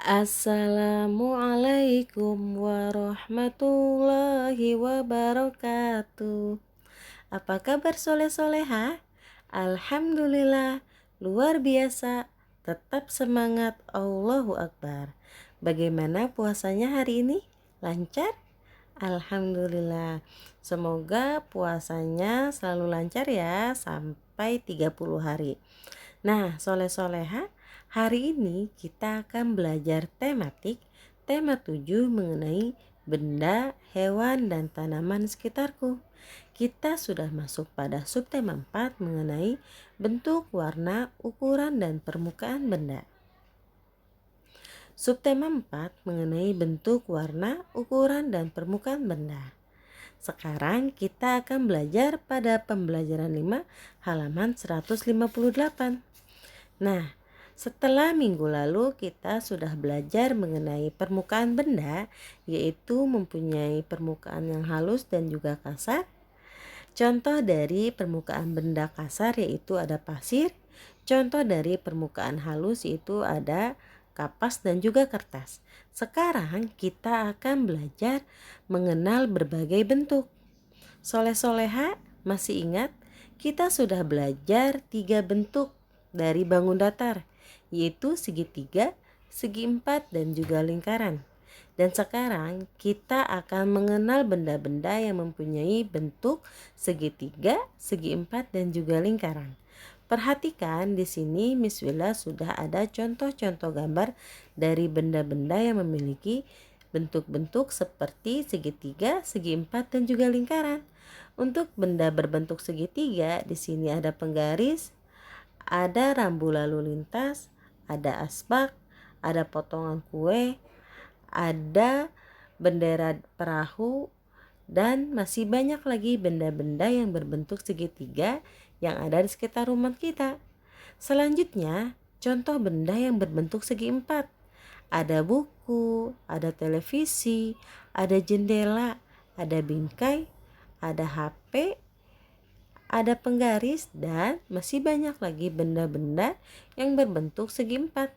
Assalamualaikum warahmatullahi wabarakatuh. Apa kabar soleh-soleha? Alhamdulillah, luar biasa. Tetap semangat, Allahu Akbar. Bagaimana puasanya hari ini? Lancar? Alhamdulillah. Semoga puasanya selalu lancar ya sampai 30 hari. Nah, soleh-soleha, hari ini kita akan belajar tema 7 mengenai benda, hewan, dan tanaman sekitarku. Kita sudah masuk pada subtema 4 mengenai bentuk, warna, ukuran, dan permukaan benda. Subtema 4 mengenai bentuk, warna, ukuran, dan permukaan benda. Sekarang kita akan belajar pada pembelajaran 5 halaman 158. Nah, setelah minggu lalu kita sudah belajar mengenai permukaan benda, yaitu mempunyai permukaan yang halus dan juga kasar. Contoh dari permukaan benda kasar yaitu ada pasir, contoh dari permukaan halus yaitu ada kapas dan juga kertas. Sekarang kita akan belajar mengenal berbagai bentuk. Soleh-soleha, masih ingat? Kita sudah belajar 3 bentuk dari bangun datar, yaitu segitiga, segi empat, dan juga lingkaran. Dan sekarang kita akan mengenal benda-benda yang mempunyai bentuk segitiga, segi empat, dan juga lingkaran. Perhatikan di sini Miss Willa sudah ada contoh-contoh gambar dari benda-benda yang memiliki bentuk-bentuk seperti segitiga, segi empat, dan juga lingkaran. Untuk benda berbentuk segitiga, di sini ada penggaris, ada rambu lalu lintas, ada asbak, ada potongan kue, ada bendera perahu, dan masih banyak lagi benda-benda yang berbentuk segitiga yang ada di sekitar rumah kita. Selanjutnya, contoh benda yang berbentuk segi empat. Ada buku, ada televisi, ada jendela, ada bingkai, ada HP, ada penggaris, dan masih banyak lagi benda-benda yang berbentuk segi empat.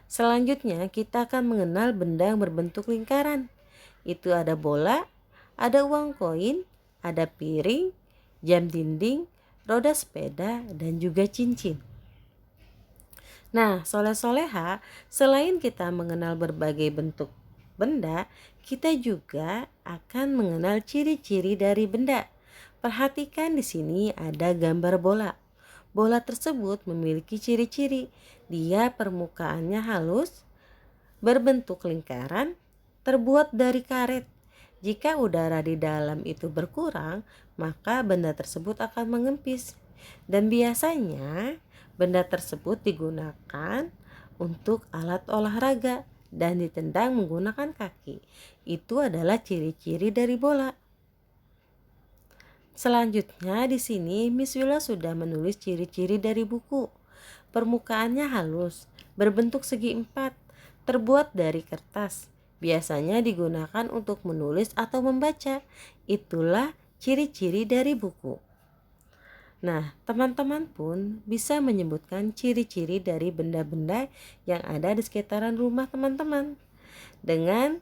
Selanjutnya kita akan mengenal benda yang berbentuk lingkaran. Itu ada bola, ada uang koin, ada piring, jam dinding, roda sepeda, dan juga cincin. Nah, soleh-soleha, selain kita mengenal berbagai bentuk benda, kita juga akan mengenal ciri-ciri dari benda. Perhatikan di sini ada gambar bola. Bola tersebut memiliki ciri-ciri. Dia permukaannya halus, berbentuk lingkaran, terbuat dari karet. Jika udara di dalam itu berkurang, maka benda tersebut akan mengempis. Dan biasanya benda tersebut digunakan untuk alat olahraga dan ditendang menggunakan kaki. Itu adalah ciri-ciri dari bola. Selanjutnya di sini Miss Willa sudah menulis ciri-ciri dari buku. Permukaannya halus, berbentuk segi empat, terbuat dari kertas. Biasanya digunakan untuk menulis atau membaca. Itulah ciri-ciri dari buku. Nah, teman-teman pun bisa menyebutkan ciri-ciri dari benda-benda yang ada di sekitaran rumah teman-teman dengan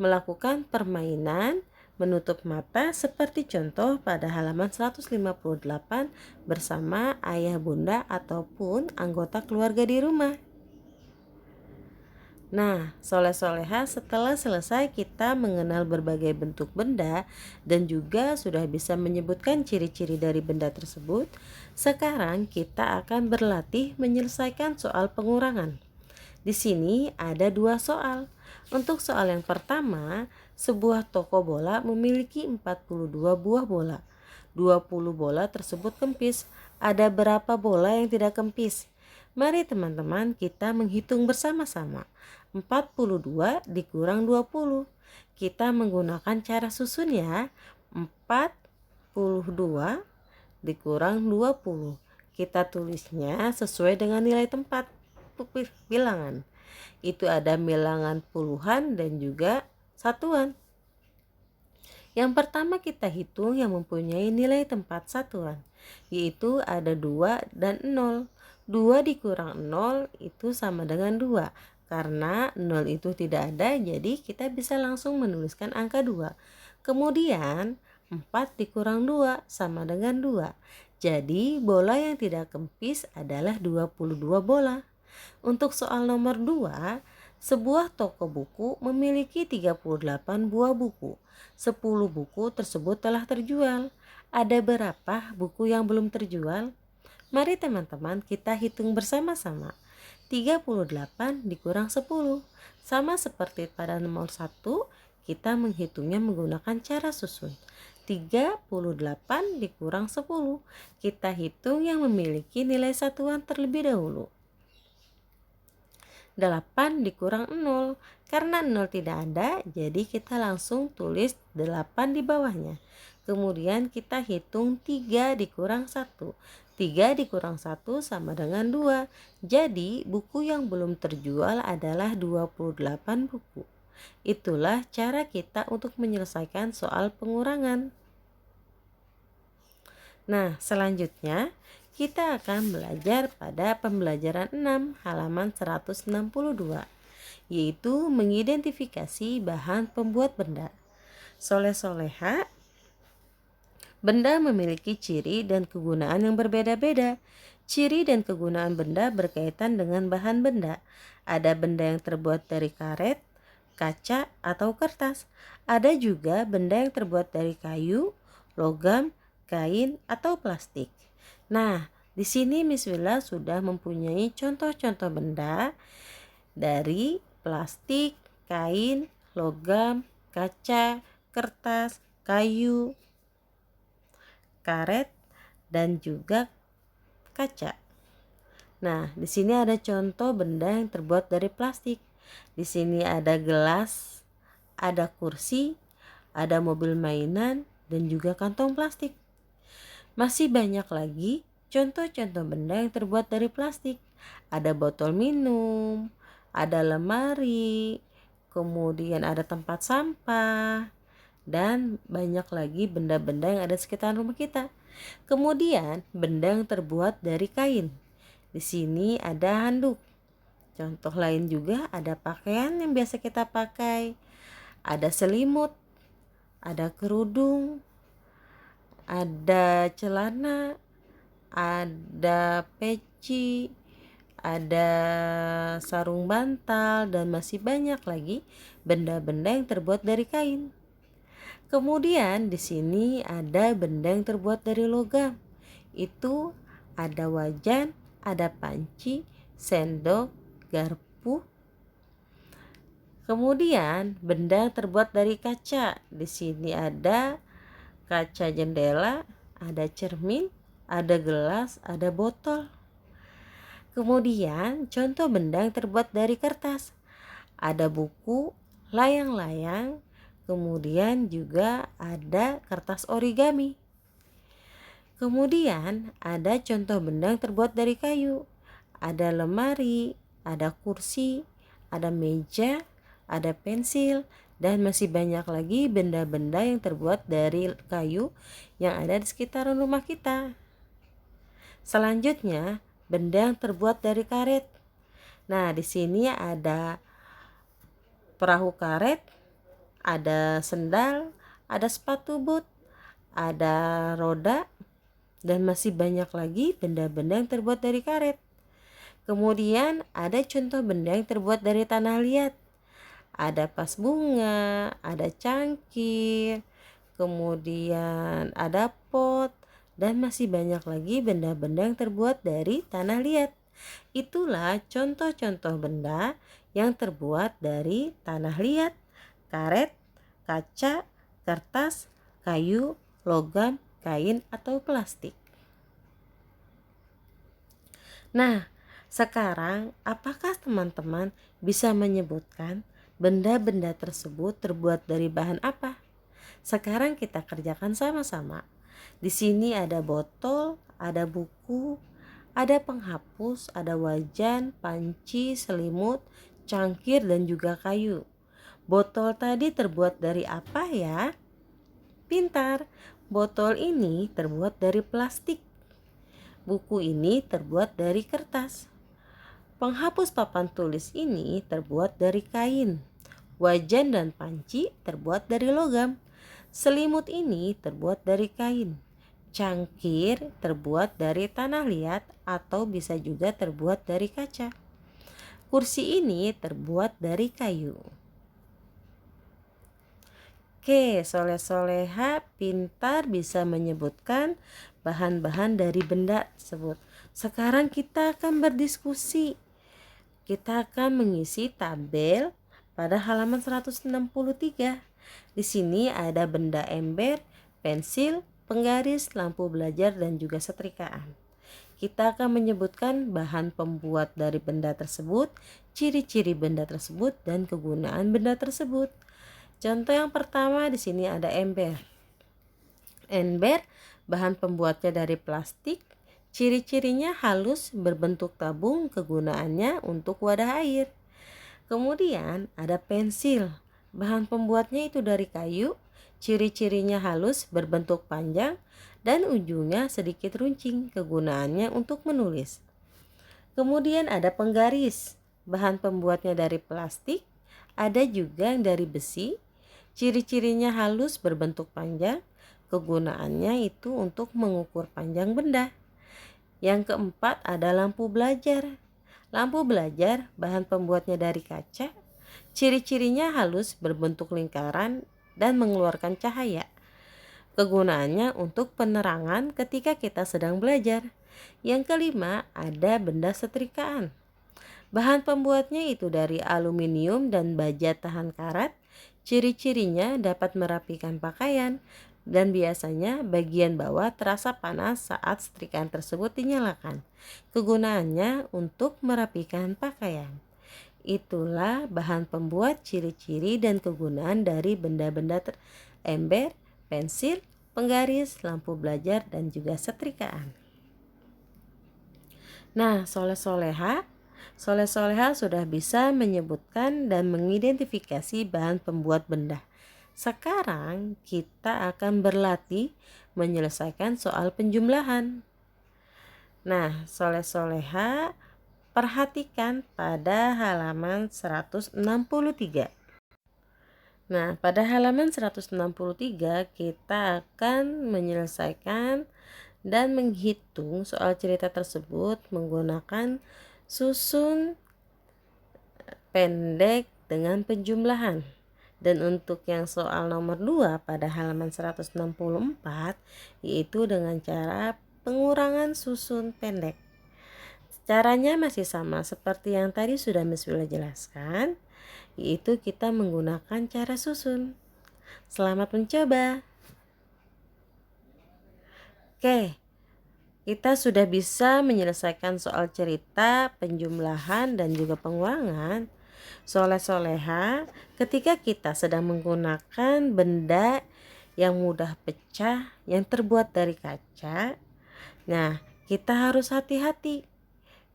melakukan permainan menutup mata seperti contoh pada halaman 158 bersama ayah bunda ataupun anggota keluarga di rumah. Nah, soleh-soleha, setelah selesai kita mengenal berbagai bentuk benda dan juga sudah bisa menyebutkan ciri-ciri dari benda tersebut, sekarang kita akan berlatih menyelesaikan soal pengurangan. Di sini ada 2 soal. Untuk soal yang pertama, sebuah toko bola memiliki 42 buah bola. 20 bola tersebut kempis. Ada berapa bola yang tidak kempis? Mari teman-teman kita menghitung bersama-sama. 42 dikurang 20. Kita menggunakan cara susun ya. 42 dikurang 20. Kita tulisnya sesuai dengan nilai tempat bilangan. Itu ada bilangan puluhan dan juga satuan. Yang pertama kita hitung yang mempunyai nilai tempat satuan, yaitu ada 2 dan 0. 2 dikurang 0 itu sama dengan 2. Karena 0 itu tidak ada, jadi kita bisa langsung menuliskan angka 2. Kemudian 4 dikurang 2 sama dengan 2. Jadi bola yang tidak kempis adalah 22 bola. Untuk soal nomor 2, sebuah toko buku memiliki 38 buah buku. 10 buku tersebut telah terjual. Ada berapa buku yang belum terjual? Mari teman-teman kita hitung bersama-sama. 38 dikurang 10. Sama seperti pada nomor 1, kita menghitungnya menggunakan cara susun. 38 dikurang 10. Kita hitung yang memiliki nilai satuan terlebih dahulu. 8 dikurang 0. Karena 0 tidak ada, jadi kita langsung tulis 8 di bawahnya. Kemudian kita hitung 3 dikurang 1. 3 dikurang 1 sama dengan 2. Jadi buku yang belum terjual adalah 28 buku. Itulah cara kita untuk menyelesaikan soal pengurangan. Nah, selanjutnya kita akan belajar pada pembelajaran 6 halaman 162, yaitu mengidentifikasi bahan pembuat benda. Soleh-soleha, benda memiliki ciri dan kegunaan yang berbeda-beda. Ciri dan kegunaan benda berkaitan dengan bahan benda. Ada benda yang terbuat dari karet, kaca, atau kertas. Ada juga benda yang terbuat dari kayu, logam, kain, atau plastik. Nah, di sini Miss Willa sudah mempunyai contoh-contoh benda dari plastik, kain, logam, kaca, kertas, kayu, karet, dan juga kaca. Nah, di sini ada contoh benda yang terbuat dari plastik. Di sini ada gelas, ada kursi, ada mobil mainan, dan juga kantong plastik. Masih banyak lagi contoh-contoh benda yang terbuat dari plastik. Ada botol minum, ada lemari, kemudian ada tempat sampah, dan banyak lagi benda-benda yang ada di sekitar rumah kita. Kemudian benda yang terbuat dari kain. Di sini ada handuk. Contoh lain juga ada pakaian yang biasa kita pakai. Ada selimut, ada kerudung, ada celana, ada peci, ada sarung bantal, dan masih banyak lagi benda-benda yang terbuat dari kain. Kemudian di sini ada benda yang terbuat dari logam. Itu ada wajan, ada panci, sendok, garpu. Kemudian benda yang terbuat dari kaca. Di sini ada kaca jendela, ada cermin, ada gelas, ada botol. Kemudian contoh benda yang terbuat dari kertas. Ada buku, layang-layang, kemudian juga ada kertas origami. Kemudian ada contoh benda yang terbuat dari kayu. Ada lemari, ada kursi, ada meja, ada pensil, dan masih banyak lagi benda-benda yang terbuat dari kayu yang ada di sekitaran rumah kita. Selanjutnya, benda yang terbuat dari karet. Nah, di sini ada perahu karet, ada sendal, ada sepatu boot, ada roda, dan masih banyak lagi benda-benda yang terbuat dari karet. Kemudian ada contoh benda yang terbuat dari tanah liat. Ada vas bunga, ada cangkir, kemudian ada pot, dan masih banyak lagi benda-benda yang terbuat dari tanah liat. Itulah contoh-contoh benda yang terbuat dari tanah liat, karet, kaca, kertas, kayu, logam, kain, atau plastik. Nah, sekarang apakah teman-teman bisa menyebutkan benda-benda tersebut terbuat dari bahan apa? Sekarang kita kerjakan sama-sama. Di sini ada botol, ada buku, ada penghapus, ada wajan, panci, selimut, cangkir, dan juga kayu. Botol tadi terbuat dari apa ya? Pintar, botol ini terbuat dari plastik. Buku ini terbuat dari kertas. Penghapus papan tulis ini terbuat dari kain. Wajan dan panci terbuat dari logam. Selimut ini terbuat dari kain. Cangkir terbuat dari tanah liat atau bisa juga terbuat dari kaca. Kursi ini terbuat dari kayu. Oke, soleh-soleha pintar bisa menyebutkan bahan-bahan dari benda tersebut. Sekarang kita akan berdiskusi. Kita akan mengisi tabel pada halaman 163. Di sini ada benda ember, pensil, penggaris, lampu belajar, dan juga setrikaan. Kita akan menyebutkan bahan pembuat dari benda tersebut, ciri-ciri benda tersebut, dan kegunaan benda tersebut. Contoh yang pertama di sini ada ember. Ember bahan pembuatnya dari plastik, ciri-cirinya halus, berbentuk tabung, kegunaannya untuk wadah air. Kemudian ada pensil. Bahan pembuatnya itu dari kayu, ciri-cirinya halus, berbentuk panjang, dan ujungnya sedikit runcing, kegunaannya untuk menulis. Kemudian ada penggaris. Bahan pembuatnya dari plastik, ada juga yang dari besi, ciri-cirinya halus, berbentuk panjang, kegunaannya itu untuk mengukur panjang benda. Yang keempat ada lampu belajar. Lampu belajar bahan pembuatnya dari kaca, ciri-cirinya halus, berbentuk lingkaran, dan mengeluarkan cahaya. Kegunaannya untuk penerangan ketika kita sedang belajar. Yang kelima ada benda setrikaan. Bahan pembuatnya itu dari aluminium dan baja tahan karat. Ciri-cirinya dapat merapikan pakaian dan biasanya bagian bawah terasa panas saat setrikaan tersebut dinyalakan. Kegunaannya untuk merapikan pakaian. Itulah bahan pembuat, ciri-ciri, dan kegunaan dari benda-benda ember, pensil, penggaris, lampu belajar, dan juga setrikaan. Nah, soleh-soleha sudah bisa menyebutkan dan mengidentifikasi bahan pembuat benda. Sekarang kita akan berlatih menyelesaikan soal penjumlahan. Nah, soleh-soleha, perhatikan pada halaman 163. Nah, pada halaman 163 kita akan menyelesaikan dan menghitung soal cerita tersebut menggunakan susun pendek dengan penjumlahan. Dan untuk yang soal nomor 2 pada halaman 164 yaitu dengan cara pengurangan susun pendek. Caranya masih sama seperti yang tadi sudah Miss Willa jelaskan, yaitu kita menggunakan cara susun. Selamat mencoba. Oke, kita sudah bisa menyelesaikan soal cerita, penjumlahan, dan juga pengurangan. Soleh-soleha, ketika kita sedang menggunakan benda yang mudah pecah, yang terbuat dari kaca, nah kita harus hati-hati.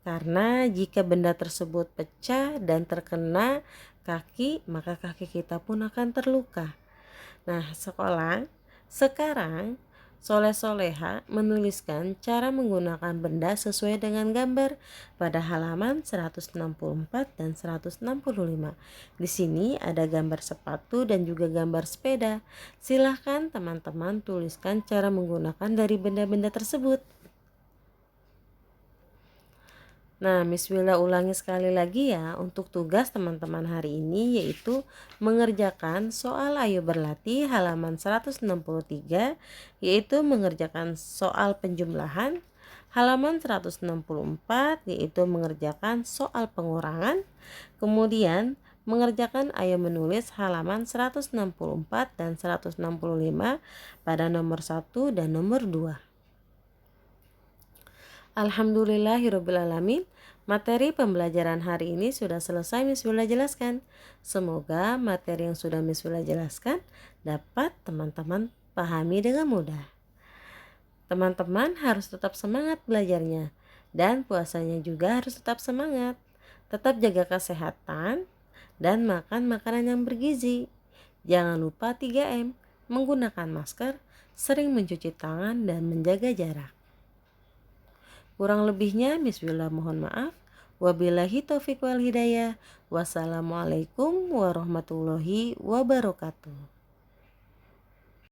Karena jika benda tersebut pecah dan terkena kaki, maka kaki kita pun akan terluka. Nah, sekarang soleh-soleha menuliskan cara menggunakan benda sesuai dengan gambar pada halaman 164 dan 165. Di sini ada gambar sepatu dan juga gambar sepeda. Silahkan teman-teman tuliskan cara menggunakan dari benda-benda tersebut. Nah, Miss Willa ulangi sekali lagi ya untuk tugas teman-teman hari ini, yaitu mengerjakan soal Ayo Berlatih halaman 163, yaitu mengerjakan soal penjumlahan, halaman 164 yaitu mengerjakan soal pengurangan, kemudian mengerjakan Ayo Menulis halaman 164 dan 165 pada nomor 1 dan nomor 2. Alhamdulillahirrabbilalamin, materi pembelajaran hari ini sudah selesai Miss Willa jelaskan. Semoga materi yang sudah Miss Willa jelaskan dapat teman-teman pahami dengan mudah. Teman-teman harus tetap semangat belajarnya dan puasanya juga harus tetap semangat. Tetap jaga kesehatan dan makan makanan yang bergizi. Jangan lupa 3M, menggunakan masker, sering mencuci tangan, dan menjaga jarak. Kurang lebihnya Miss Willa mohon maaf. Wabillahi taufik wal hidayah. Wassalamualaikum warahmatullahi wabarakatuh.